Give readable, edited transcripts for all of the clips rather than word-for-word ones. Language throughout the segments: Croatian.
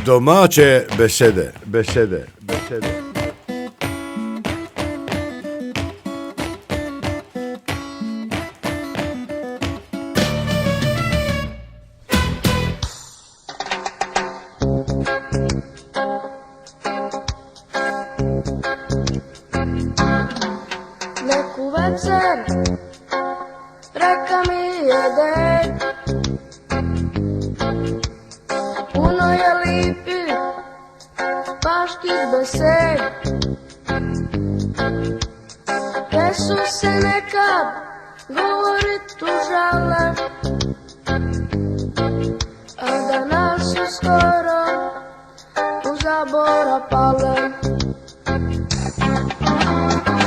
Domače besede. Neku večer reka mi je ded, puno je lipih paških besed, gdje su se nekad govorit užale, a danas su skoro u zabora pale.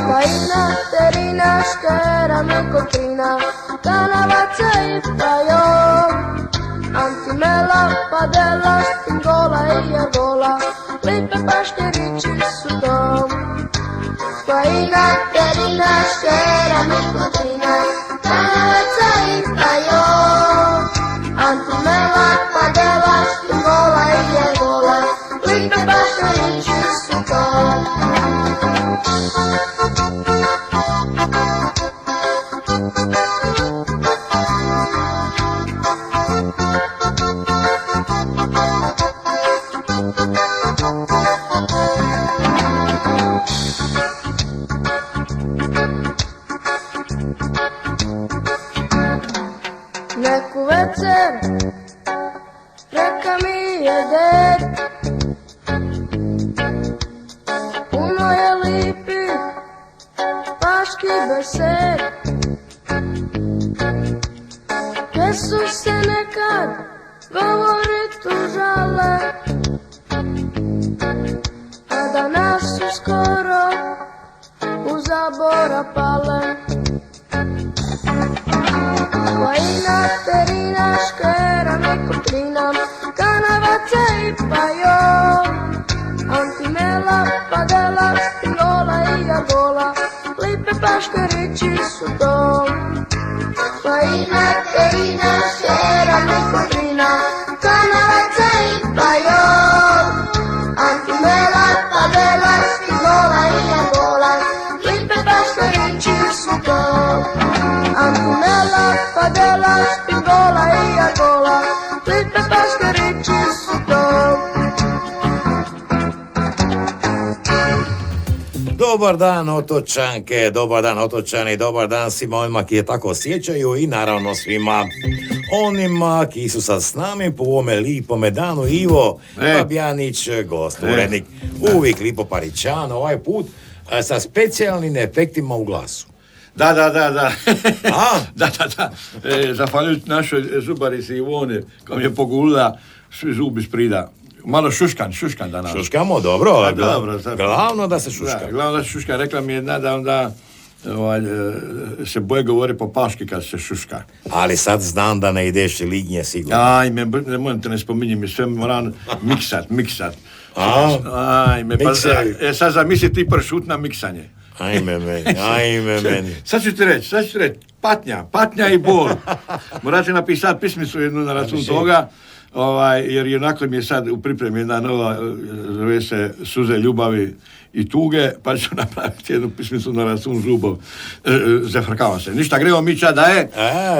Fajna, terina, škera, mekotrina, kanavaca i pajom, antimela, padela, špingola i jagola, lipe paškerići su dom. Fajna, terina, škera, mekotrina, kanavaca i pajom, antimela, padela, špingola i jagola, lipe paškerići su dom. Neku večer reka mi je ded, puno je lipih paških besed, gdje su se nekad govorit užale, a danas su skoro u zabora pale. Fajna, terina, škera, mekotrina, kanavaca i pajom, antimela, padela, špingola i jagola, lipe paškerići su dom. Fajna, terina, škera, mekotrina, kanavaca i pajom, antimela, padela, špingola i jagola, lipe paškerići su dom. Antimela, padela, špingola i jagola, lipe paškerići su dom. Dobar dan otočanke, dobar dan otočani, dobar dan svima onima ki je tako osjećaju i naravno svima onima ki su sad s nami po ovome lipome danu. Ivo Fabijanić, gost, urednik, uvijek lipo paričan, ovaj put sa specijalnim efektima u glasu. Da. A? Da. Zahvaljujući našoj zubarici Ivone, koja mi je pogulila svi zubi sprida. Malo šuškan danas. Šuškamo, dobro. Pa, dobro. Glavno da se šuška. Da, glavno da se šuška. Rekla mi je da se boje govori po paški kad se šuška. Ali sad znam da ne ideš lignje sigurno. Ajme, moram te ne spominjem, sve moram miksat. Ajme, pa sad zamisli ti pršut na miksanje. Ajme meni. Sad ću ti reći, patnja i bol. Morat ću napisati pismicu jednu na račun toga, jer i onako mi je sad u pripremi jedna nova, zove se Suze ljubavi i tuge, pa ću napraviti jednu pismicu na račun zubov. Zafrkavam se. Ništa, gremo mi ča da je.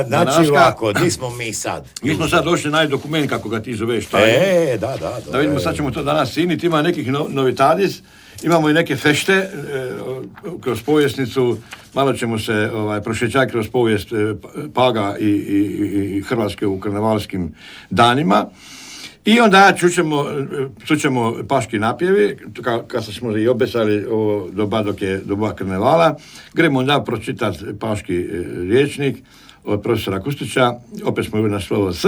Znači ovako, di smo mi sad? Mi smo sad došli na dokument, kako ga ti zoveš. Da. Da vidimo, sad ćemo to danas siniti, ima nekih novitadis. Imamo i neke fešte kroz povjesnicu, malo ćemo se prošećati kroz povijest Paga i Hrvatske u karnevalskim danima. I onda čućemo paški napjevi, kad smo i obesali doba dok je doba karnevala. Gremo onda pročitati paški rječnik od profesora Kustića, opet smo na slovo S,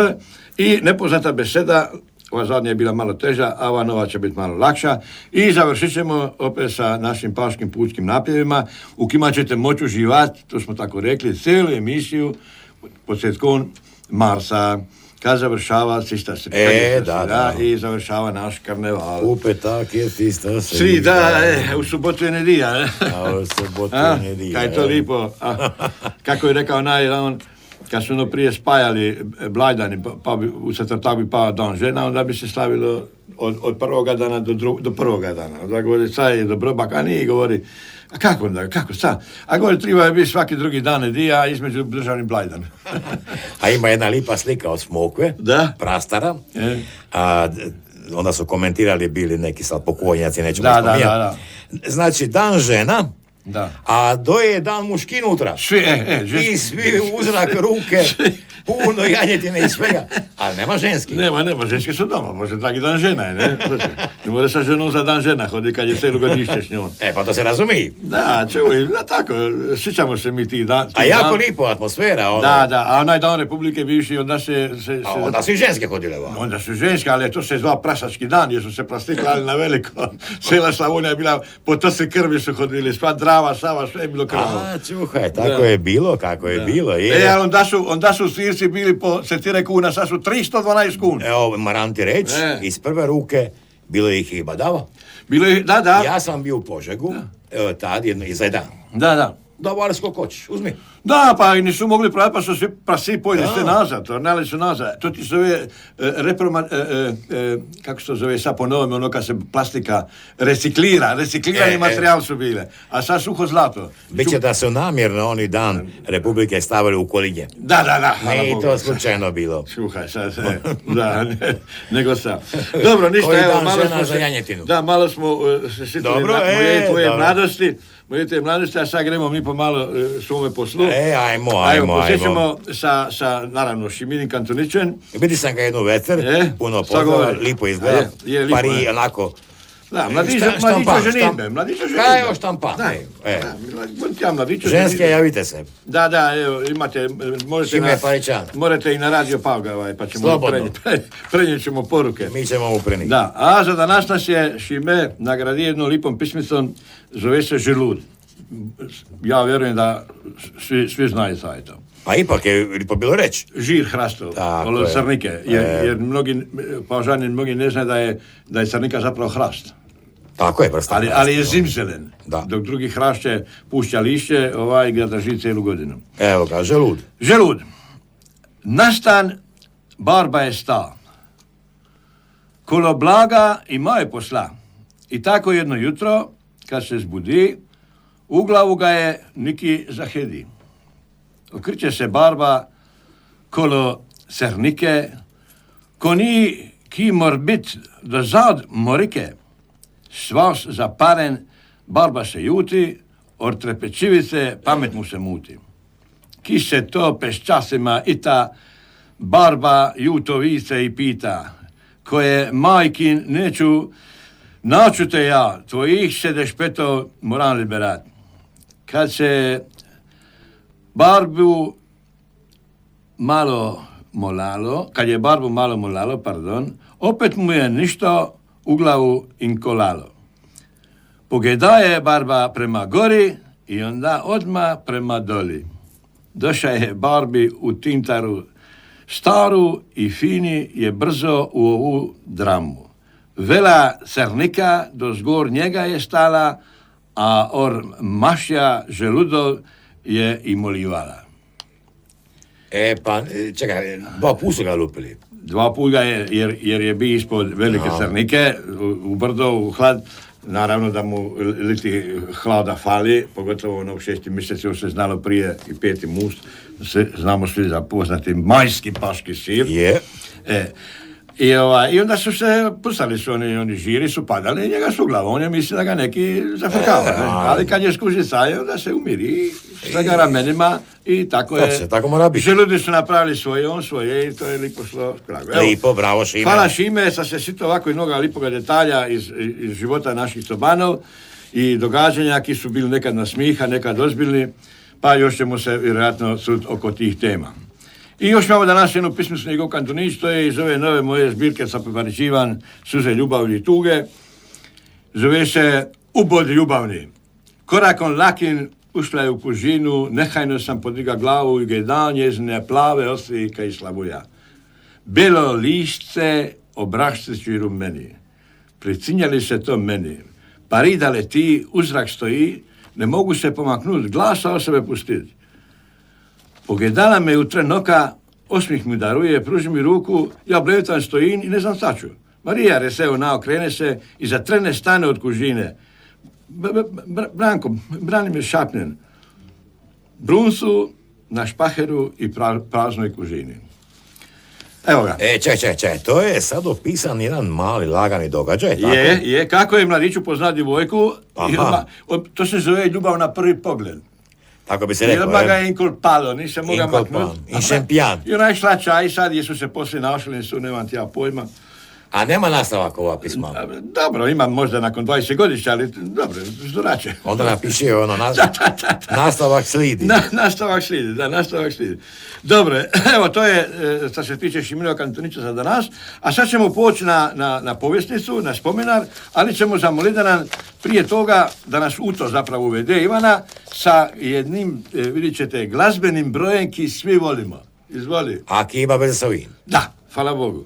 i nepoznata beseda. Ova zadnja je bila malo teža, a ova nova će biti malo lakša. I završit ćemo opet sa našim paškim pučkim napjevima, u kojima ćete moći uživati, to smo tako rekli, cijelu emisiju početkom marca, kad završava sista sreda i završava naš karneval. Upetak je sista sreda. U subotu je nedija. U subotu je nedija. Kaj je to lipo. Kako je rekao on, kad su prije spajali blagdani, pa bi u četvrtak bi pao dan žena, onda bi se slavilo od prvoga dana do prvoga dana. Da govori, sad je dobro, a nije govori, a kako onda, kako sad? A govori, treba je biti svaki drugi dan nedija, a između državni blajdan. A ima jedna lipa slika od Smokve, Da. prastara. E. Onda su komentirali bili neki sad pokojnjaci, nećemo Da, spominjati. da. Znači, dan žena, Da. a doje dan muškin utra. Svi, I svi uzrak ruke, puno janjetine i svega. Ali nema ženski. Nema, ženske su doma, može dragi dan žena je, ne? Ne može sa ženom za dan žena hodi kad je celo godište s njom. Pa to se razumije. Da, čuj, da tako, sjećamo se mi tih dan. A jako lipo atmosfera. Ono. Da, a onaj dan Republike bivši, onda A onda su i ženske hodile. Onda su ženske, ali to se zvao prasački dan, jer su se plastiklali na veliko. Cijela Slavonija je bila, po to se krvi su hodili, sva Drava, Sava, sve je bilo krvavo. A, čuhaj, tako je bilo, kako je bilo. A onda su sirci bili po 4 kuna, sad su 312 kuna. Evo, moram ti reći, iz prve ruke, bilo ih i badava. Bilo je, da. Ja sam bio u Požegu, tad, jedno i za jedan. Da. Dobar koliko hoćeš, uzmi. Da, pa i nisu mogli prodati, pa su svi prasi pojeli sve nazad, ornali su nazad. To ti zove kako se to zove sad po novome, ono kad se plastika reciklirani materijal su bile, a sad suho zlato. Biće da su namjerno oni dan Republike stavili u kolinje. Da. Ne i to slučajno bilo. Sluhaj, sad, da, nego sad. Dobro, ništa, Koji evo, dan malo žena smo za janjetinu? Da, malo smo se sjetili Dobro, moje i tvoje dobro. mladosti, a sad gremo mi pomalo svome poslu. Ajmo. Posjećamo sa, naravno, Šiminim Kantunićem. Vidi sam ga jednu veter, puno šta pozdrava, govori? lipo izgleda, Je lipo, pari onako. Da, mladićo ženitbe. Kaj je štampan? Ženske, javite se. Da, evo, imate, Šime Parićan. morate i na radio Pauga, pa ćemo prenijet ćemo poruke. Mi ćemo mu preniti. Da, a za danas nas je Šime nagradi jednom lipom pismicom, zove se Želud. Ja vjerujem da svi znaju za to. Pa ipak je lipo bilo reći. Žir hrastov, od crnike, jer mnogi, pažani mnogi ne znaju da je crnika zapravo hrast. Tako je, vrstan. Ali je zimzelen, Da. dok drugi hrašće pušća lišće, ga drži cijelu godinu. Evo ga, želud. Želud. Nastan barba je sta. Kolo blaga ima je posla. I tako jedno jutro, kad se zbudi, u glavu ga je neki zahedi. Okreće se barba kolo sernike, ko ni ki mor bit do zad morike. Svas zaparen, barba se juti, od trepečivice pamet mu se muti. Ki se to peščasima ita, barba jutovice i pita, koje majkin neću, naću te ja, tvojih 65 moram liberat. Kad se barbu malo molalo, opet mu je ništo u glavu inkolalo. Pogledaje barba prema gori i onda odmah prema doli. Doša je barbi u tintaru staru i fini je brzo u ovu dramu. Vela crnika do zgor njega je stala, a or mašja želudov je i molivala. Pa, čekaj, 2 puta su ga lupili. 2 puta jer je bio ispod velike crnike, u brdo, u hlad. Naravno da mu liti hlada fali, pogotovo ono u 6. mjesecu se znalo prije i 5. must, znamo svi za poznati majski paški sir. Je. I onda su se, pustali su oni žiri su padali i njega su glava, on je misli da ga neki zafrkava. Ali kad je skuži saje, onda se umiri sa ga ramenima i tako je. Tako mora biti. Želudi su napravili svoje, on svoje i to je lipo šlo kragu. Lipo, bravo Šime. Hvala Šime, sad se sito ovako i mnoga lipoga detalja iz života naših Sobanov i događanja, ki su bili nekad nasmiha, nekad ozbiljni, pa još ćemo se vjerojatno sud oko tih tema. I još imamo danas jednu pismicu njegov Kantunić, to je iz ove nove moje zbirke sa preparičivan Suze ljubavi i tuge. Zove se Ubod ljubavni. Korakom lakin ušla je u kužinu, nehajno sam podiga glavu i gledao njezine plave osi kaj slavuja. Belo lišce, obrašceći rumeni. Pricinjali se to meni. Parida leti, uzrak stoji, ne mogu se pomaknuti, glasa o sebe pustiti. Pogledala me u tren oka, osmih mi daruje, pruži mi ruku, ja blevitan stojim i ne znam šta ću. Marija Reseo naokrene se i za trene stane od kužine. Branko, Branimir Šapnen. Brunsu na špaheru i praznoj kužini. Evo ga. Čekaj, to je sad opisan jedan mali lagani događaj, tako? Je, kako je mladić upoznao djevojku, to se zove ljubav na prvi pogled. Tako bi se I rekao, odmah ga je inkulpalo, nisam mogao Inkulpan, maknuti. inšempijan. I ona je šla čaj, sad jesu se poslije našli, nemam ti ja pojma. A nema nastavak ova pisma. Dobro, imam možda nakon 20 godišnja, ali dobro, zdorače. Onda napiši ono, nastavak slidi. Nastavak slidi. Dobro, evo, to je, što se tiče Šiminog Antonića za danas, a sad ćemo poći na povjesnicu, na spomenar, ali ćemo zamoliti da nam prije toga, da nas u to zapravo uvede Ivana, sa jednim, vidit ćete, glazbenim brojem ki svi volimo. Izvoli. Akiba Bersovin. Da, hvala Bogu.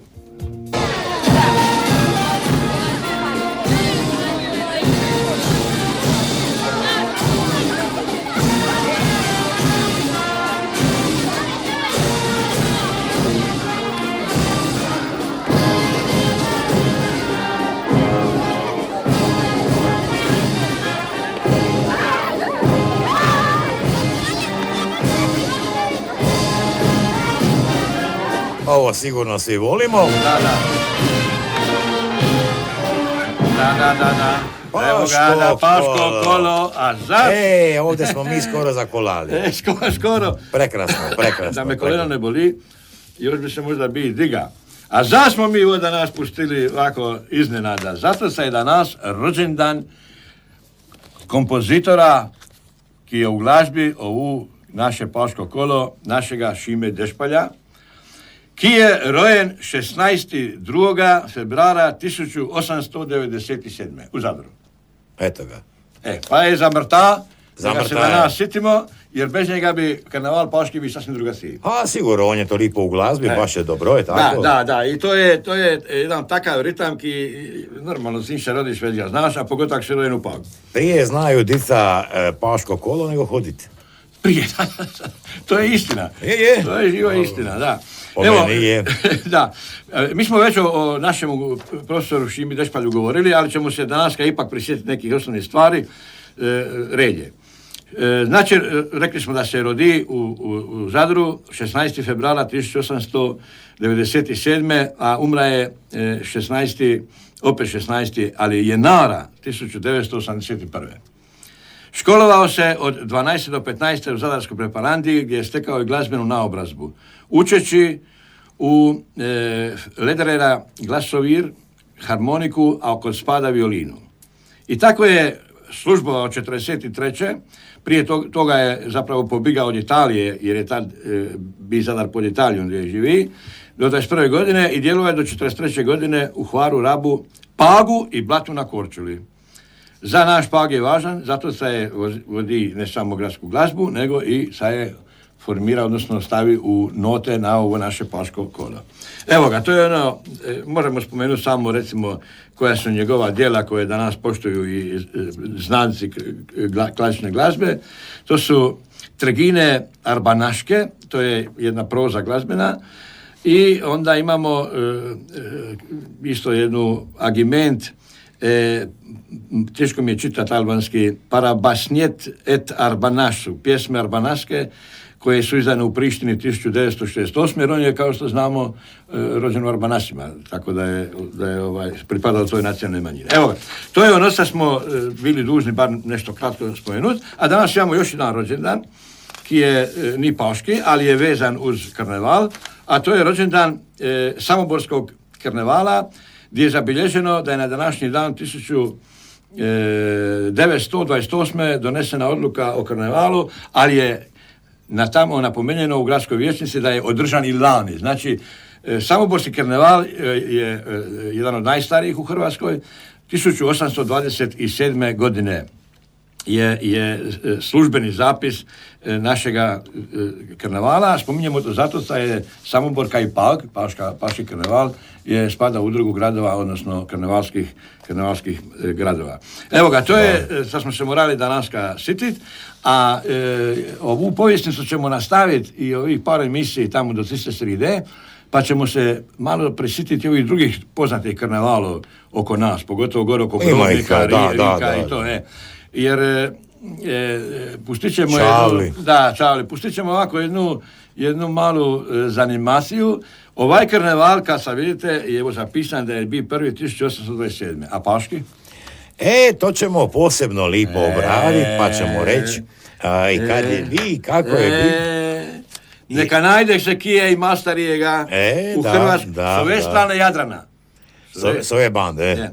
Ovo sigurno svi volimo. Da. Evo ga, da Paško kolo, a za... Ovdje smo mi skoro zakolali. Skoro. Prekrasno. Da me koleno ne boli, još bi se možda bi diga. A za smo mi ovo danas pustili ovako iznenada. Zato se je danas rođendan kompozitora ki je u glazbi ovu naše Paško kolo, našega Šime Dešpalja, ki je rojen 16.2. februara 1897. u Zadru. Eto ga. Pa je zamrta, da ga se danas sitimo, jer bez njega bi karneval Paški bi sasvim drugačiji. A sigurno, on je toliko u glazbi, baš je dobro, je tako? Da, i to je jedan takav ritam ki normalno sin se rodiš već ga znaš, a pogotovo ako se rojen u Pagu. Prije znaju dica Paško kolo nego hoditi. Prije, to je istina. Je. To je živa istina, da. Po meni je. Da, mi smo već o našem profesoru Šimi Dešpalju govorili, ali ćemo se danas ipak prisjetiti nekih osnovnih stvari. Red je. Znači, rekli smo da se rodi u Zadru 16. februara 1897. a umra je 16. ali jenara 1981. Školovao se od 12. do 15. u Zadarskoj preparandi gdje je stekao i glazbenu naobrazbu. Učeći u Lederera glasovir, harmoniku, a kod spada violinu. I tako je službovao 43. Prije toga je zapravo pobjegao od Italije, jer je tad bi Zadar pod Italijom gdje živi, do 21. godine i djelovao je do 43. godine u Hvaru, Rabu, Pagu i Blatu na Korčuli. Za naš Pag je važan, zato se je vodi ne samo gradsku glazbu, nego i se je formira, odnosno stavi u note na ovo naše Paško kolo. Evo ga, to je ono, možemo spomenuti samo recimo koja su njegova djela koje danas poštuju i znanci klasične glazbe. To su Tregine Arbanaške, to je jedna proza glazbena, i onda imamo isto jednu agiment, teško mi je čitati albanski, Parabasnjet et Arbanašu, pjesme arbanaške, koje su izdane u Prištini 1968. jer on je, kao što znamo, rođen u Arbanašima, tako da je pripadao toj nacionalnoj manjini. Evo, to je ono što smo bili dužni bar nešto kratko spomenuti, a danas imamo još jedan rođendan, ki je ni paški, ali je vezan uz karneval, a to je rođendan Samoborskog karnevala, gdje je zabilježeno da je na današnji dan 1928. donesena odluka o karnevalu, ali je tamo napomenjeno u gradskoj vijećnici da je održan i lani. Znači, Samoborski karneval je jedan od najstarijih u Hrvatskoj. 1827. godine je službeni zapis našega karnevala. Spominjemo to zato da je Samoborka i Pag, Paški karneval, je spada u udrugu gradova, odnosno karnevalskih gradova. Evo ga, to je, sad smo se morali danas sititi, a ovu povjesnicu ćemo nastaviti i ovih par emisiji tamo do 30 srede pa ćemo se malo prisjetiti ovih drugih poznatih karnevala oko nas, pogotovo gore oko Ima ih, Brodnika, da, Rijeka i to, jer pustit ćemo pustit ćemo ovako jednu malu zanimaciju. Ovaj karneval, kad sad vidite, je evo zapisan da je bio prvi 1827. A Paški? To ćemo posebno lipo obraditi, pa ćemo reći i kad je bi, kako je bi. Neka najde se kije i mastarijega u Hrvatskoj, s ove strane Jadrana. S ove bande,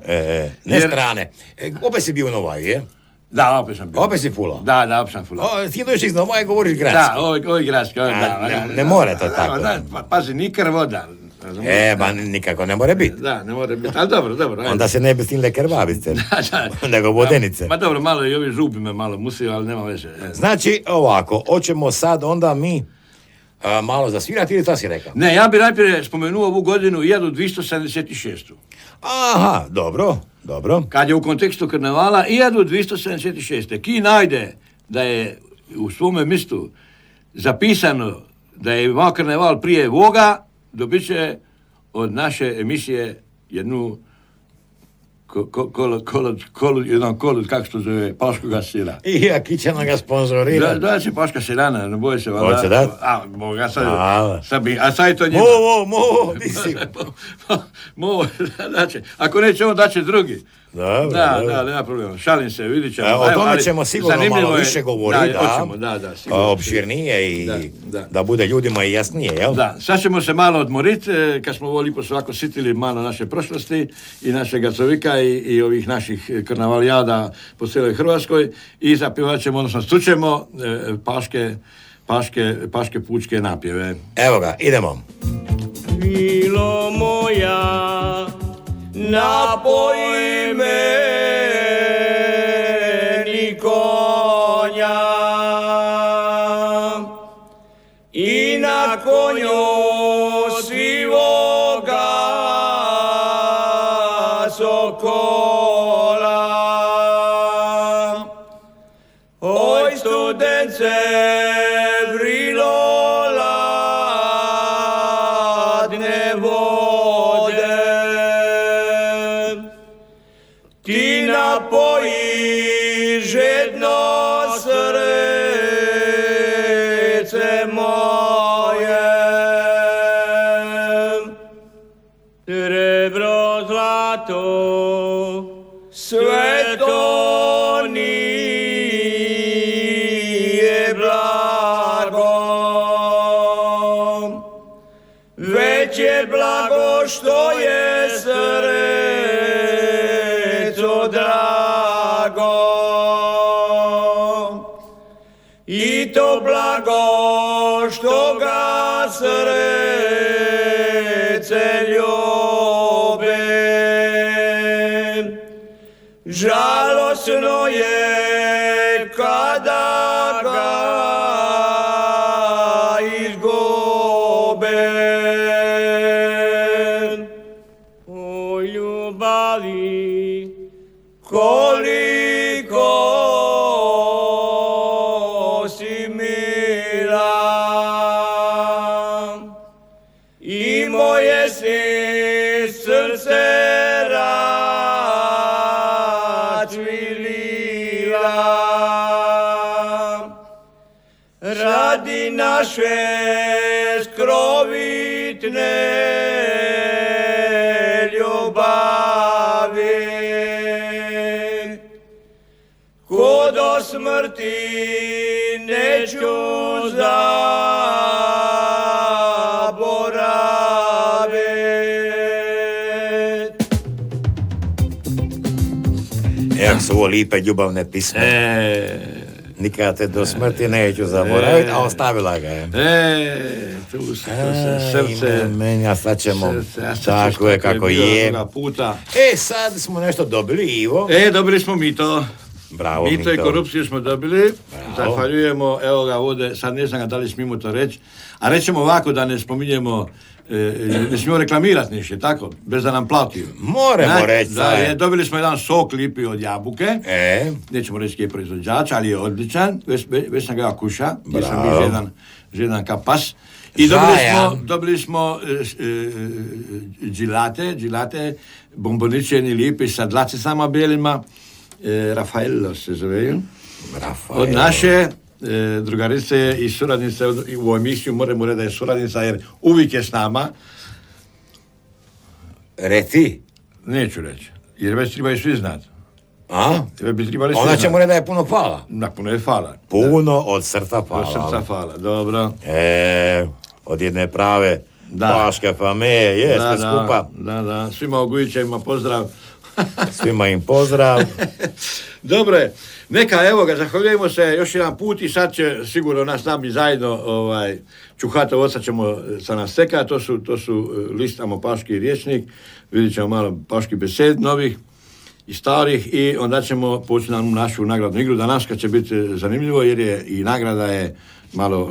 ne strane. Opet si bio u Novaj, je? Da, opet sam bio. Opet si fula? Da, opet sam fula. Ti dođeš iz Novaja i govoriš gradski. Da, ovo je gradski. Ne more to tako. Pazi, nikar voda. Nikako ne more biti. Da, ne more biti, ali dobro. Onda se ne bi stinle krvavice, nego vodenice. Ma dobro, malo i ovi zubi me malo musiju, ali nema veze. Znači, ovako, hoćemo sad onda mi malo zasvirati ili to si rekao? Ne, ja bih najprije spomenuo ovu godinu 1276. Aha, dobro. Kad je u kontekstu karnevala 1276. Ki najde da je u svome mjestu zapisano da je imao karneval prije Voga, dobit će od naše emisije jednu jedan kolod, kako se to zove, paškoga sira. I aki će nam ga sponzorirati. Da će paška sirana, ne boje se. Hoće dat? Boga, sad je to njima. Mislim. Daće. Ako neće on, daće drugi. Da, nema problema. Šalim se, vidit ćemo. O tome ćemo sigurno malo više govoriti, opširnije i da bude ljudima i jasnije, jel? Da, sad ćemo se malo odmoriti, kad smo ovo lipo svako sitili malo naše prošlosti i našega covika i ovih naših karnavalijada po cijeloj Hrvatskoj i zapivat ćemo, odnosno čućemo paške pučke napjeve. Evo ga, idemo. Milo moja, napoji meni konja i na konju sivoga sokola. Oj studence vrilo ladne vode, ti napoji žedno srce moje. Srebro zlato sve to nije blago, već je blago što je srcu drago. I to blago što ga srce ljube, žalosno je kada ga izgube. O ljubavi koliko si mila, i moje si srce razvilila. Radi naše skrovitne ljubavi, ko do smrti neću zaboravit. Jak su ovo lipe ljubavne pisme. Nikada te do smrti neću zaboraviti, a ostavila ga je. Tu se srce. Menja, sad ćemo, tako je kako je. Puta. Sad smo nešto dobili, Ivo. Dobili smo mito. Bravo, Mito i korupciju smo dobili. Zahvaljujemo, evo ga ovdje, sad ne znam ga da li smijemo to reći, a rećemo ovako da ne spominjemo, ne smijemo reklamirati ništa, tako, bez da nam platiju. Moramo reći. Dobili smo jedan sok lipi od jabuke, nećemo reći koji je proizvođač, ali je odličan, već sam ga kuša, jer sam bio jedan kapas. I Zajam. dobili smo džilate, bomboničeni lijepi sa dlacicama bijelima, Rafaello se zove, od naše drugarice i suradnice u emisiju, moramo reći da je suradnica jer uvijek je s nama, Reci. neću reći, jer već trebaju svi znati. A? Jer bi trebali svi Ona će znati. mu reći da je puno hvala. Puno je hvala. Puno od srca hvala. Od srca hvala, dobro. Od jedne prave paške familije, jeste skupa. Da. Svima Ogujićevima pozdrav. Svima im pozdrav. Dobro je. Neka, evo ga, zahvaljujemo se još jedan put i sad će sigurno nas nami zajedno Čuhatov oca ćemo sa nas seka, to su listamo paški rječnik, vidjet ćemo malo paški besed novih i starih i onda ćemo poći na našu nagradnu igru. Danas će biti zanimljivo jer je i nagrada je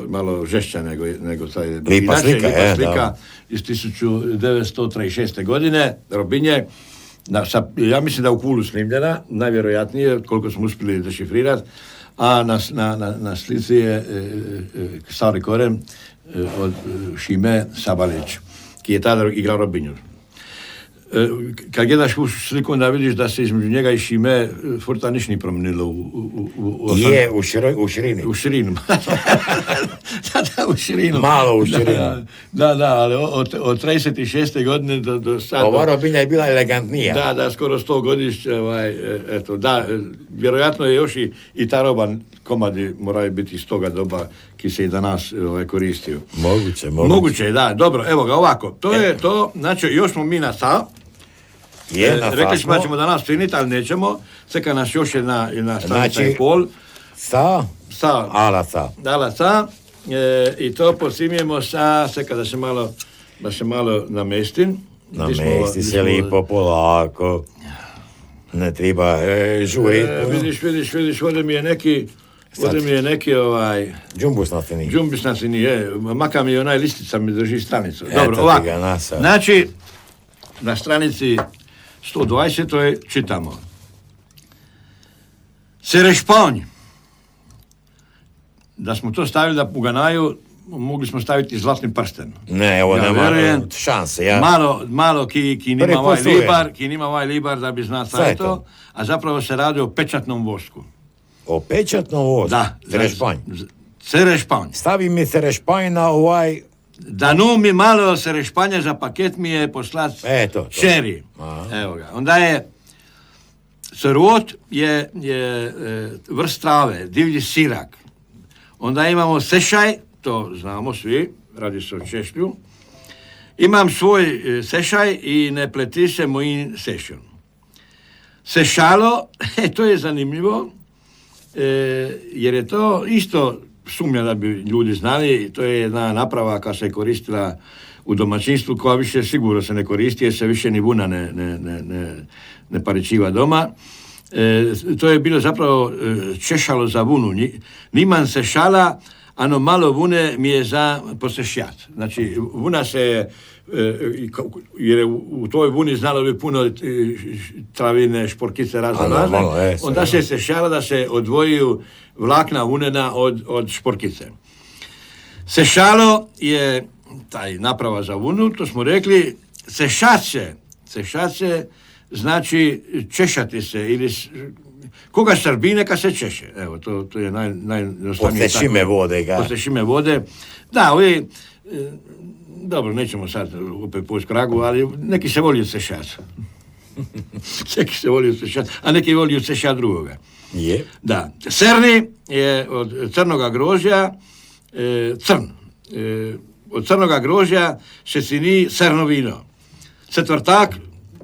malo žešća nego taj Lipa slika, slika iz 1936. godine, Robinje. Ja mislim da je u Kulu snimljena, najvjerojatnije, koliko smo uspjeli dešifrirati, a na slici je stari koren od Šime Sabalić, ki je tada igrao Robinju. Kad gledaš u sliku, onda vidiš da se između njega i Šime furta niš nije promenilo U širini. U širinu. Da, u širinu. Malo u širinu. Da, ali od 36. godine do sada... Ova Robinja je bila elegantnija. Da, skoro 100 godišnje, eto, da, vjerojatno je još i ta roba komadi moraju biti iz toga doba ki se i danas koristio. Moguće, da, dobro, evo ga, ovako, to je to, znači, još smo mi na sa, rekli smo da ćemo danas finiti, ali nećemo, seka nas još jedna stranica i pol. Sa? Ala sa. I to posimijemo sa, seka da se malo namestim. Namesti se lipo, polako. Ne treba žuriti. Vidiš, ovdje mi je neki Džumbus na stini, maka mi je onaj listica mi drži stranicu. Dobro, ovako. Znači, na stranici 120. čitamo. Serešpanj. Da smo to stavili da Puganaju, mogli smo staviti zlatni prsten. Ne, ovo nema šanse. Malo ki nima ovaj libar da bi zna to, a zapravo se radi o pečatnom vosku. O pečatnom vosku? Da. Serešpanj. Stavi mi serešpanj na ovaj... Da mi malo serešpanja za paket mi je poslat čeri. Evo ga. Onda je serot je vrst trave, divlji sirak. Onda imamo sešaj, to znamo svi, radi se o češlju. Imam svoj sešaj i ne pleti se mojim sešom. Sešalo, to je zanimljivo, jer je to isto sumnja da bi ljudi znali, to je jedna naprava koja se koristila u domaćinstvu, koja više sigurno se ne koristi, jer se više ni vuna ne paričiva doma. To je bilo zapravo češalo za vunu. Niman sešala, ano malo vune mi je za posešjat. Znači, vuna se, jer u toj vuni znalo bi puno travine, šporkice, razne, onda se sešala da se odvojiju vlakna vunena od šporkice. Sešalo je taj naprava za vunu, to smo rekli, sešace znači češati se ili koga srbine kad se češe. Evo, to je najjednostavnije. Posešime vode. Da, ovi, dobro, nećemo sad opet poći kragu, ali neki se voliju sešati. A neki voliju sešati drugoga. Je. Da. Serni je od crnoga grožja, od crnoga grožja se čini serno vino. Četvrtak,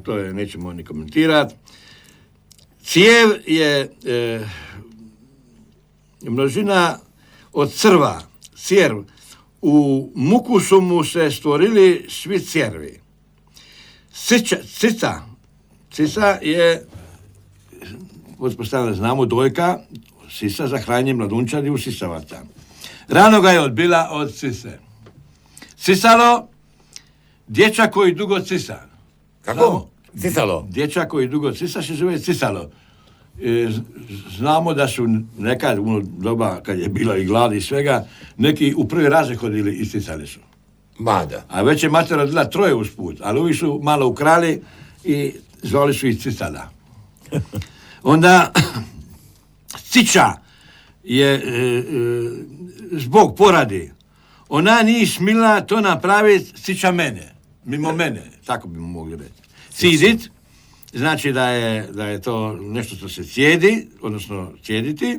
to je nećemo ni komentirati. Cijev je množina od crva, cjerv. U muku su mu se stvorili svi cjervi. Cica je, pretpostavljam znamo, dojka, sisa za hranjenje mladunčadi u sisavaca. Rano ga je odbila od cise. Cisalo, dječak koji dugo cisa. Kako? Cisalo? Dječak koji dugo cisa se zove cisalo. znamo da su nekad, u doba kad je bila i glad i svega, neki u prvi razred hodili i sticali su. Mada. A već je mater rodila 3 usput, ali uvijek su malo ukrali i zvali su ih cicala. Onda ciča je zbog poradi. Ona nije smila to napraviti ciča mene, mimo mene, tako bi mogli reći. Cidit, znači da je to nešto što se cijedi, odnosno cijediti.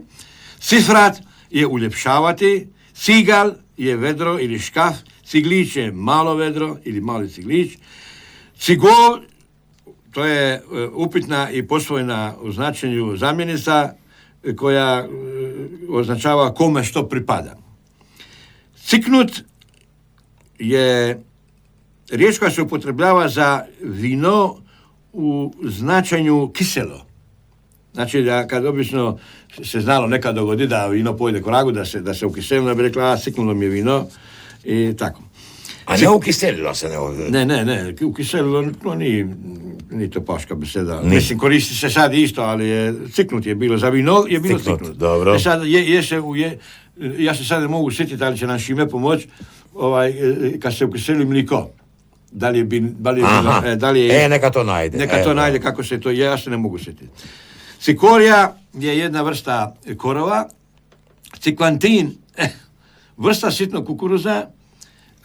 Cifrat je uljepšavati, cigal je vedro ili škaf, ciglić je malo vedro ili mali ciglić. Cigol, to je upitna i posvojena u značenju zamjenica koja označava kome što pripada. Ciknut je riječ koja se upotrebljava za vino u značenju kiselo. Znači da kad obično se znalo nekad dogodi da vino pojede koragu, da se ukiseli, da bi rekla, ciknulo mi je vino i tako. A ne ukiselilo se ne? Ne, ukiselilo, to nije to paška beseda. Mislim, koristi se sad isto, ali ciknut je bilo, za vino je bilo ciknut. Dobro. Sad, ja se sad ne mogu sjetiti, ali će nam Šime pomoći, kad se ukiseli mliko. Da li je neka to najde. Neka to najde, kako se to je, ja se ne mogu sjetiti. Cikorija je jedna vrsta korova. Cikvantin, vrsta sitnog kukuruza,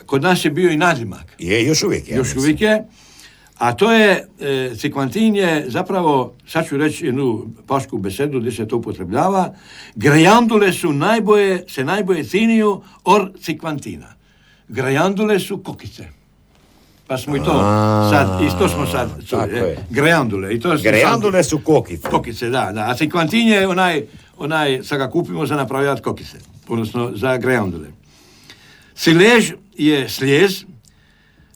kod nas je bio i nadimak. Je, još uvijek je. Još uvijek je. A to je, cikvantin je zapravo, sad ću reći jednu pašku besedu gdje se to upotrebljava, grajandule se najbolje ciniju or cikvantina. Grajandule su kokice. Pa smo i to sad, isto smo sad čuli, grajandule. Grajandule su kokice. Kokice, da. A cikvantin je onaj, sad ga kupimo za napravljati kokice, odnosno za grajandule. Silež je slijez,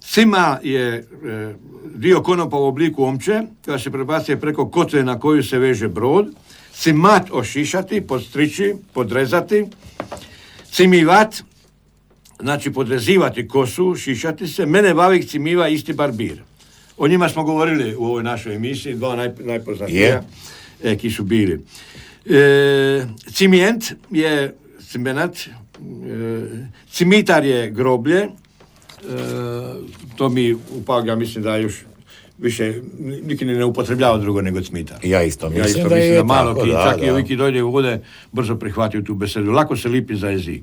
cima je dio konopa u obliku omče, koja se prebacuje preko kotve na koju se veže brod, cimat ošišati, podstrići, podrezati, cimivat, znači podrezivati kosu, šišati se, mene bavik cimiva isti barbir. O njima smo govorili u ovoj našoj emisiji, 2 najpoznatija, ki su bili. Cimijent je cimenat, cimitar je groblje, to mi upaga, mislim da još više niki ne upotrebljava drugo nego cimitar. Ja isto mislim da malo tako, čak i oviki dojde u vode, brzo prihvatio tu besedu, lako se lipi za jezik.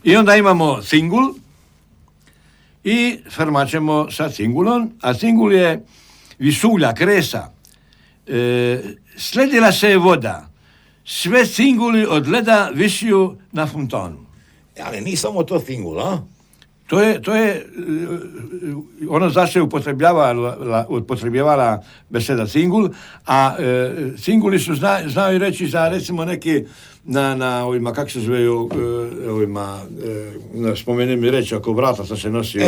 I onda imamo cingul i farmaćemo sa cingulom, a cingul je visulja, kresa. Sledila se je voda, sve cinguli od leda visiju na fontanu. Ali nije samo to cingul, a? To je ono zašto se upotrebljavala beseda cingul, a cinguli su znaju reći za recimo neki na ovima, kako se zove, ovima, spomenem mi reći, oko vrata što se nosi,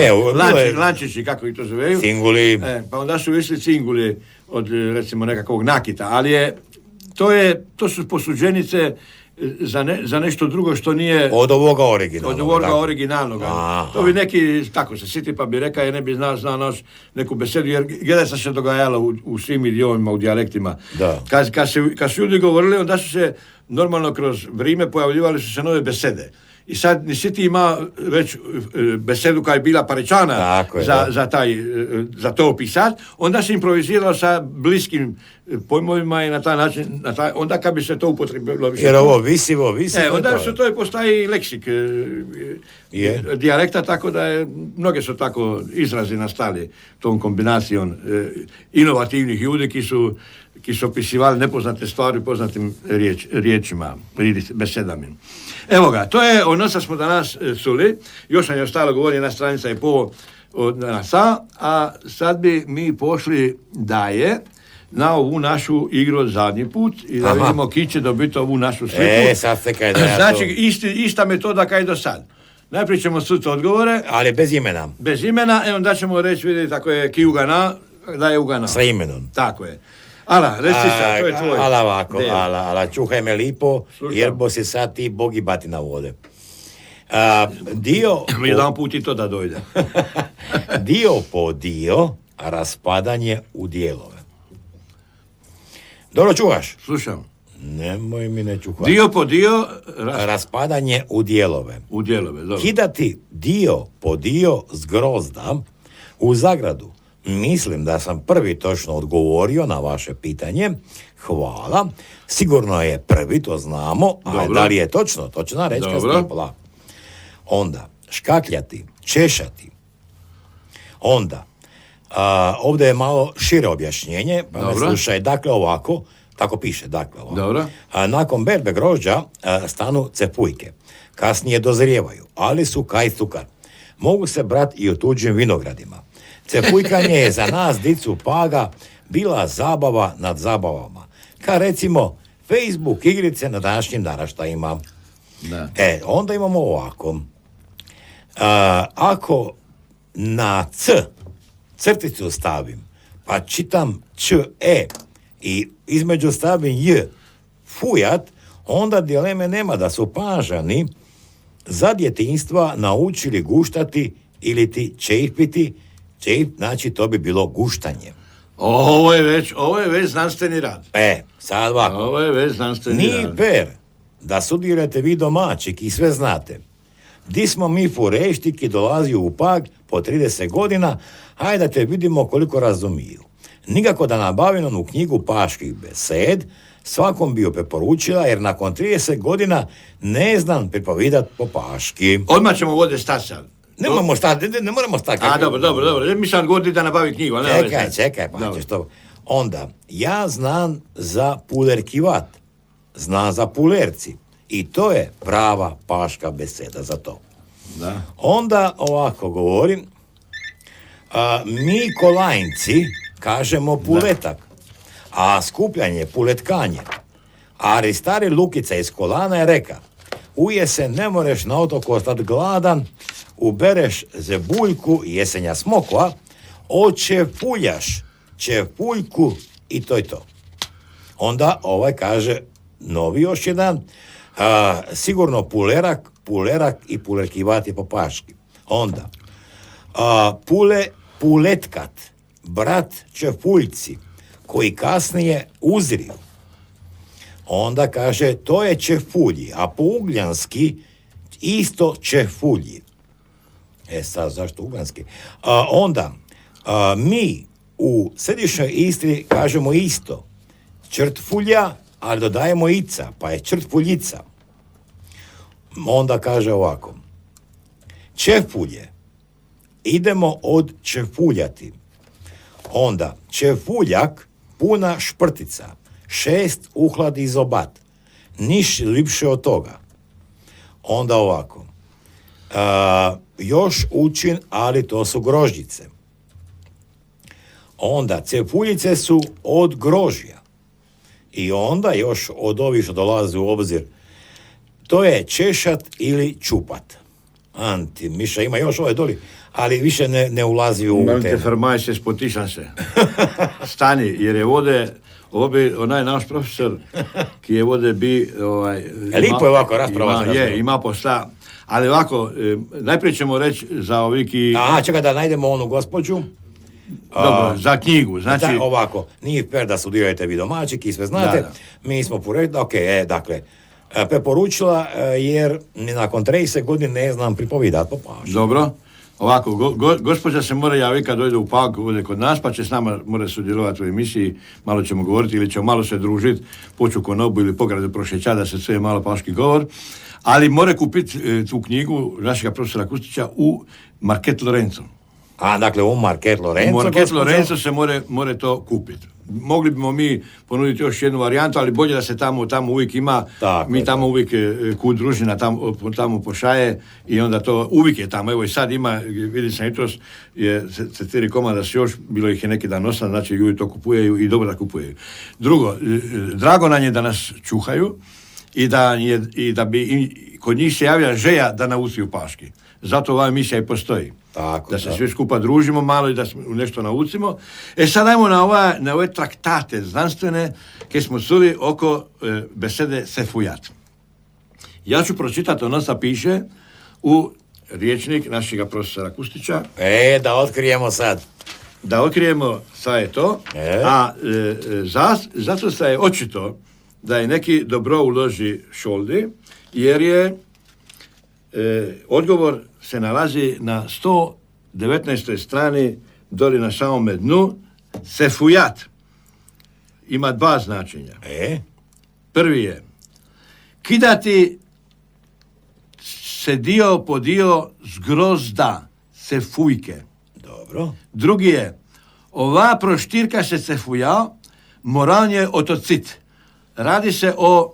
lančići, kako ih to zove. Cinguli. Pa onda su išli cinguli od recimo nekakvog nakita, ali to su posuđenice za nešto drugo što nije... Od ovoga originalnog. Od ovoga originalnog. To bi neki, tako se siti, pa bi rekao, ja ne bi znao naš neku besedu, jer gdje se še dogajalo u svim idiomima, u dijalektima. Da. Kad su ljudi govorili, onda su se normalno kroz vrijeme pojavljivali su se nove besede. I sad nisi ti ima već besedu koja je bila parečana za to opisati, onda se improviziralo sa bliskim pojmovima i na taj način, onda kad bi se to upotrebilo... Jer ovo visivo... Onda se to postaje leksik dijalekta, tako da mnoge su tako izrazi nastali tom kombinacijom inovativnih ljudi ki su opisivali nepoznate stvari poznatim riječima, besedami. Evo ga, to je ono što smo danas čuli, još nam je ostalo govori, jedna stranica i pol od nas, a sad bi mi pošli dalje na ovu našu igru od zadnji put i da vidimo ki će dobiti ovu našu sliku. Sad se kaj da ja znači, ista metoda kaj do sad. Najprije ćemo čuti odgovore. Ali bez imena. Bez imena, onda ćemo reći, vidjeti, tako je ki ugana, da je ugana. Sa imenom. Tako je. Ala, reci sad, to je tvoj. Ala ovako, ala, čuhaj me lipo, jer bo si sad ti bogi batina vode. Jedan put i to da dojde. Dio po dio, raspadanje u dijelove. Dobro čuvaš? Slušam. Nemoj mi ne čuhati. Dio po dio Raspadanje u dijelove. u dijelove, dobro. Kidati dio po dio s grozda u zagradu. Mislim da sam prvi točno odgovorio na vaše pitanje. Hvala. Sigurno je prvi, to znamo. A Dobro. da li je točno? Točna rečka Dobro. stipla. Onda, škakljati, češati. Onda, ovdje je malo šire objašnjenje, pa me Dobro. slušaj. Dakle, ovako, tako piše, dakle, ovako. Dobro. Nakon berbe grožđa stanu cepujke. Kasnije dozrijevaju, ali su kaj cukar. Mogu se brat i u tuđim vinogradima. Cepujkanje je za nas, dicu Paga, bila zabava nad zabavama. Ka recimo Facebook igrice na današnjim naraštajima. Da. Onda imamo ovako. Ako na C crticu stavim, pa čitam č-e i između stavim j, fujat, onda dileme nema da su Pažani za djetinjstva naučili guštati ili ti čejpiti, znači to bi bilo guštanje. Ovo je već znanstveni rad. Sad ovako. Ovo je već znanstveni Nije rad. per da sudjelujete vi domaćik i sve znate. Di smo mi furešti ki dolazi u Pag po 30 godina, hajde da te vidimo koliko razumiju. Nikako da nabavim onu knjigu paških besed, svakom bi ju preporučila, jer nakon 30 godina ne znam pripovidat po paški. Odmah ćemo vode stati sad. Ne moramo stati. A, dobro. Mi sam godin da nabavi knjigu. a ne ove Čekaj, pa Dobro. ćeš to. Onda, ja znam za pulerkivat, znam za pulerci. I to je prava paška beseda za to. Da. Onda ovako govorim, mi kolajnci kažemo puletak, a skupljanje puletkanje. Ali stari Lukica iz Kolana je reka, uje se ne moreš na otoku ostat gladan, ubereš zebuljku i jesenja smokva, očepuljaš čepuljku i to je to. Onda ovaj kaže, novi još jedan, sigurno pulerak i pulerkivat je po paški. Onda, puletkat, brat čepuljci, koji kasnije uzriju. Onda kaže, to je čefulji, a po ugljanski isto čefulji. Sad, zašto ugljanski? Onda, mi u središnjoj Istri kažemo isto. Črtfulja, ali dodajemo ica, pa je črtfuljica. Onda kaže ovako. Čefulje. Idemo od čefuljati. Onda, čefuljak, puna šprtica. 6 uhladi zobat. Niš lipše od toga. Onda ovako. Još učin, ali to su grožđice. Onda, cepuljice su od grožja. I onda još od ovih što dolazi u obzir, to je češat ili čupat. Miša ima još ove doli, ali više ne ulazi u Molim te, temu. Fermaj se, spotišam se. Stani, jer je vode, onaj naš profesor, ki je vode bi... Lipo je ovako rasprava. Ima posla. Ali ovako, najprije ćemo reći za ovi ki... Čekaj da najdemo onu gospođu. Dobro, za knjigu, znači... Ovako, nije fer da studirajte vi domaćik i sve znate. Da. Mi smo dakle, preporučila jer ni nakon 30 godina ne znam pripovidat po pašu. Dobro. Ovako, gospođa se mora javiti kad dojde u Pag ovdje kod nas, pa će s nama mora sudjelovati u emisiji, malo ćemo govoriti ili ćemo malo se družiti, poću konobu ili pogradu prošeća da se čuje malo paški govor, ali mora kupiti tu knjigu našega profesora Kustića u Market Lorenzo. Dakle, u Market Lorenzo. U Market Lorenzo se more to kupiti. Mogli bimo mi ponuditi još jednu varijantu, ali bolje da se tamo uvijek ima, mi tamo uvijek kud družina tamo pošaje i onda to uvijek je tamo. Evo i sad ima, vidim sam jutros, je 4 komada se još, bilo ih je neki dan 8, znači ljudi to kupuju i dobro da kupuju. Drugo, drago nam je da nas čuhaju i da bi kod njih se javlja želja da naučiju paški. Zato ova emisija i postoji. Da se svi skupa družimo malo i da nešto naučimo. Sad ajmo na ove traktate znanstvene koje smo čuli oko besede sefujat. Ja ću pročitati ono što piše u riječnik našega profesora Kustića. Da otkrijemo sad. da otkrijemo šta je to, a zato se je očito da je neki dobro uloži šoldi, jer je odgovor se nalazi na 119. strani doli na samome dnu. Sefujat ima dva značenja. Prvi je kidati se dio po dio zgrozda, sefujke. Dobro. Drugi je, ova proštirka se sefuja, moranje otocit. Radi se o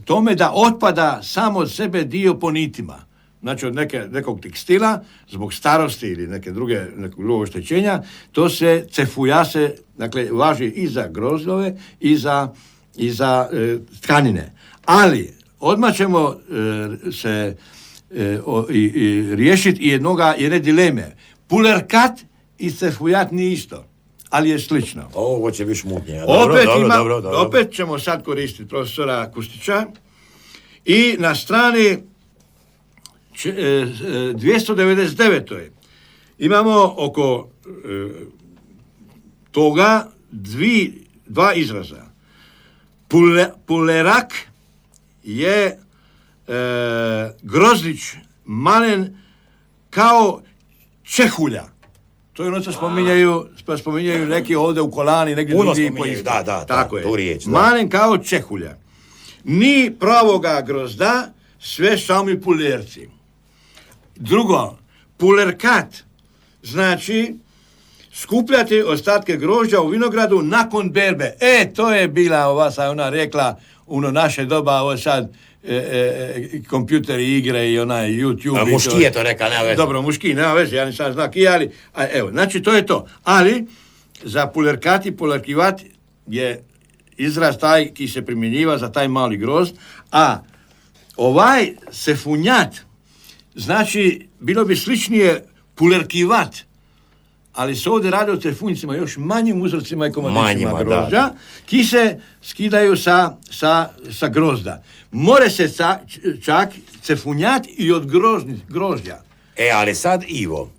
tome da otpada samo od sebe dio po nitima. Znači od nekog tekstila, zbog starosti ili nekog drugog oštećenja, to se cefuja se, dakle, važi i za grozdove i za tkanine. Ali, odmah ćemo se riješiti jedne dileme. Pulerkat i cefujat nije isto, ali je slično. Ovo će biti šmutnje. Opet ćemo sad koristiti profesora Kustića i na strani 299. imamo oko toga dva izraza. Pulerak je grozdić, malen kao čehulja. To je ono što spominjaju neki ovdje u Kolani, negdje puno drugi. spominjaju, da, tako je. Tu riječ, da. Malen kao čehulja. Ni pravoga grozda, sve sami pulerci. Drugo, pulerkat znači skupljati ostatke grožđa u vinogradu nakon berbe. To je bila ona rekla, naše doba, ovo sad kompjuteri, igre i onaj YouTube. A muški je to rekao, nema veze. Dobro, muški, nema veze, ja nisam znak i, ali, evo, znači to je to. Ali, za pulerkat i pulerkivat je izraz taj ki se primjenjiva za taj mali grozd, a ovaj sefunjat, znači, bilo bi sličnije pulerkivat, ali se ovdje radi o cefunjicima, još manjim uzorcima i komadićima grožđa, ki se skidaju sa grozda. More se čak cefunjat i od grožđa. Ali sad, Ivo,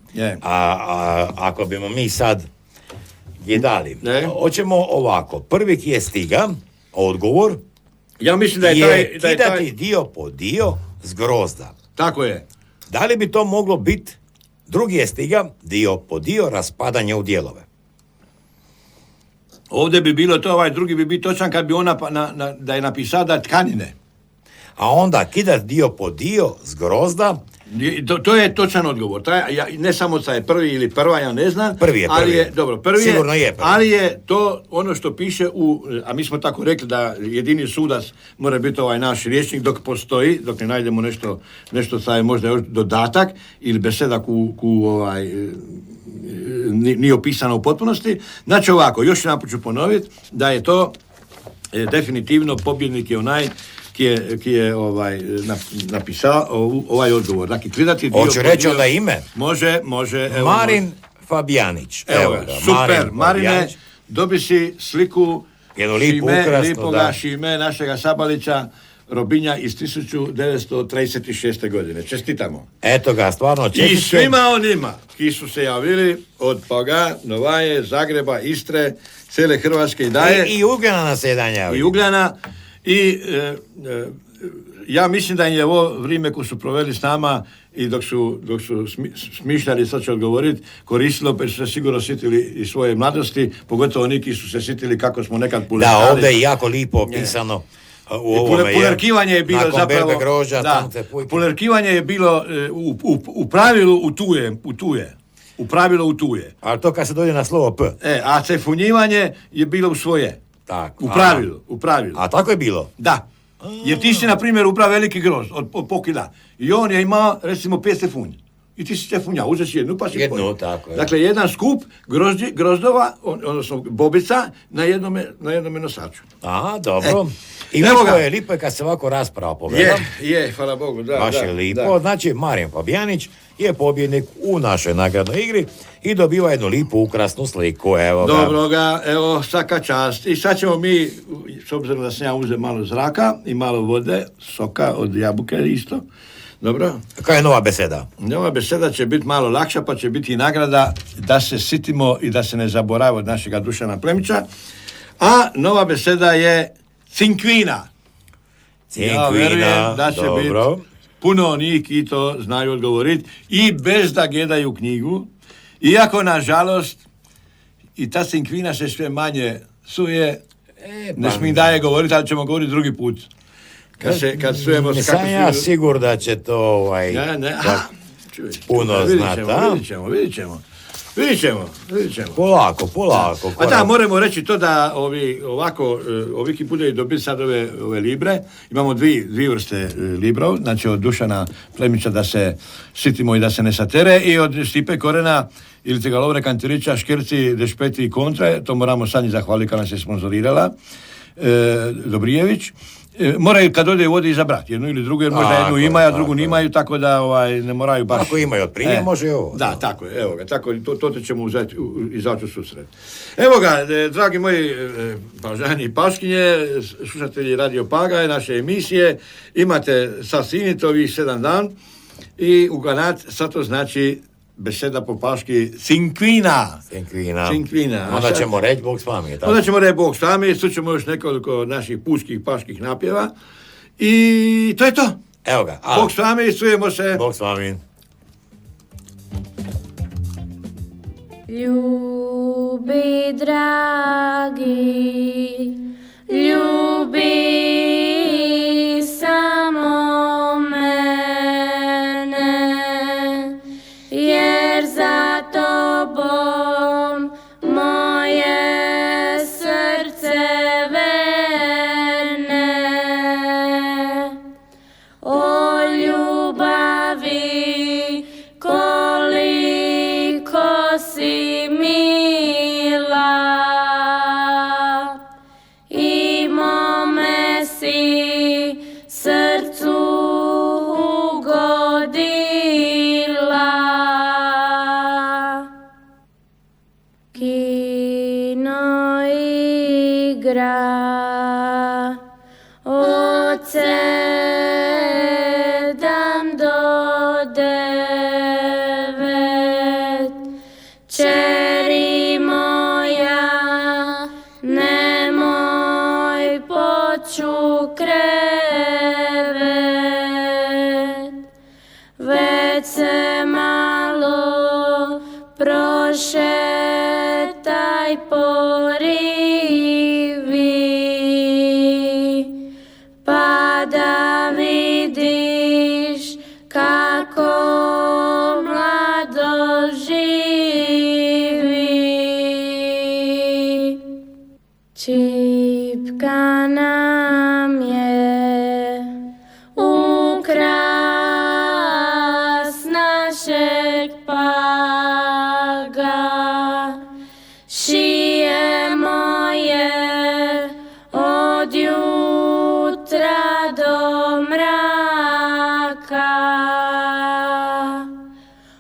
ako bimo mi sad gledali, hoćemo ovako, prvi ki je stiga, odgovor, ja mislim da je kidati dio po dio s grozda. Tako je. Da li bi to moglo biti, drugi je stiga, dio po dio raspadanje u dijelove? Ovdje bi bilo to, ovaj drugi bi bio točan kad bi ona da je napisao da tkanine. A onda kidat dio po dio s grozda. To je točan odgovor. Ne samo da je prvi ili prva, ja ne znam. Prvi je. Dobro, prvi sigurno je prvi. Ali je to ono što piše a mi smo tako rekli da jedini sudac mora biti ovaj naš rječnik dok postoji, dok ne najdemo nešto sa je možda još dodatak ili beseda nije opisano u potpunosti. Znači ovako, još jedan ću ponoviti da je to definitivno pobjednik je onaj ki je napisao ovaj odgovor. Dakle, kidati dio. Hoću reći onda ime? Može. Marin Fabijanić. Evo, super. Marine, dobi si sliku lipoga Šime našega Sabalića, Robinja iz 1936. godine. Čestitamo. Eto ga, stvarno čestitamo. I svima onima ki su se javili od Paga, Novaje, Zagreba, Istre, cijele Hrvatske i daje. I Ugljana nas je jedan javio. I Ugljana. I ja mislim da im je ovo vrijeme koje su proveli s nama i dok su smišljali, sad ću odgovoriti, koristilo, pa su se sigurno sjetili i svoje mladosti, pogotovo neki su se sjetili kako smo nekad pulerkali. Da, ovdje je jako lipo opisano. Pulerkivanje je bilo zapravo... Pulerkivanje je bilo u pravilu u tuje. Ali to kad se dođe na slovo P. A cefunjivanje je bilo u svoje. Tak. U pravilu. A tako je bilo? Da. Jer ti si, na primjer, upravo veliki grozd od pokila. I on je imao, recimo, 5 cefunji. I ti si cefunja, uzeš jednu pa si jednu, tako je. Dakle, jedan skup grozdova, odnosno bobica, na jednome nosaču. Aha, dobro. I lipo je kad se ovako rasprava pogledam. Je, hvala Bogu, da. Baš je lipo. Da. Znači, Marin Fabijanić je pobjednik u našoj nagradnoj igri i dobiva jednu lipu ukrasnu sliku, evo ga. Dobro ga, evo, svaka čast. I sad ćemo mi, s obzirom da sam ja uzem malo zraka i malo vode, soka od jabuke isto, Dobro? Kaj je nova beseda? Nova beseda će biti malo lakša, pa će biti i nagrada da se sitimo i da se ne zaboravi od našega Dušana Plemića. A nova beseda je cinkvina. Ja vjerujem da će dobro. biti puno njih i to znaju odgovoriti i bez da gledaju knjigu. Iako, nažalost, i ta cinkvina se sve manje suje, ne smijem dalje govoriti, ali ćemo govoriti drugi put. Kad sujemo... Nisam ja sigur da će to puno znati, a? Vidit ćemo. Polako. A da, moramo reći to da ovi ki bude dobiti sad ove libre, imamo dvije vrste librov, znači od Dušana Plemića da se sitimo i da se ne satere i od Stipe Korena ili tega Lovre Kantirića Škerci, Dešpeti i Kontre, to moramo sad i zahvaliti kad nas je sponzorirala, Dobrijević. Moraju kad ode vodi izabrati jednu ili drugu, jer možda jednu imaju, a drugu nimaju, tako da ne moraju baš... Ako imaju od prije, može i ovo. Da, tako je, evo ga, tako, to ćemo uzeti, izaći u susret. Evo ga, dragi moji pažani paškinje, slušatelji Radio Paga, naše emisije, imate sad sinito ovih 7 dan i u Ganat, sad to znači beseda po paški cinkvina. Onda ćemo reći Bog s vami. Onda ćemo reći Bog s vami, slućemo još nekoliko naših puških paških napjeva i to je to. Evo ga. Bog s vami, čujemo se. Bog s vami. Ljubi, dragi, ljubi samo mene, jer za tobom moje srce verne. O ljubavi, koliko si mila, i mome si srcu ugodila. Kino igra od 7 do 9, čeri moja, nemoj poču krevet, već se malo prošetaj po rivi, pa da vidiš kako mlado živi. Čipka nam je ukras našeg Paga, šije moje od jutra do mraka,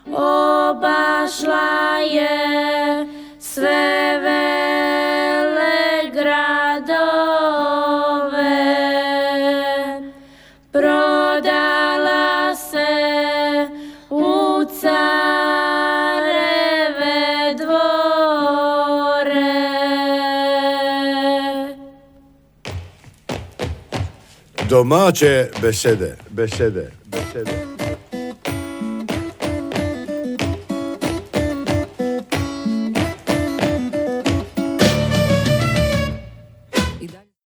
obašla je sve vele gradove, prodala se u careve dvore. Domaće besede.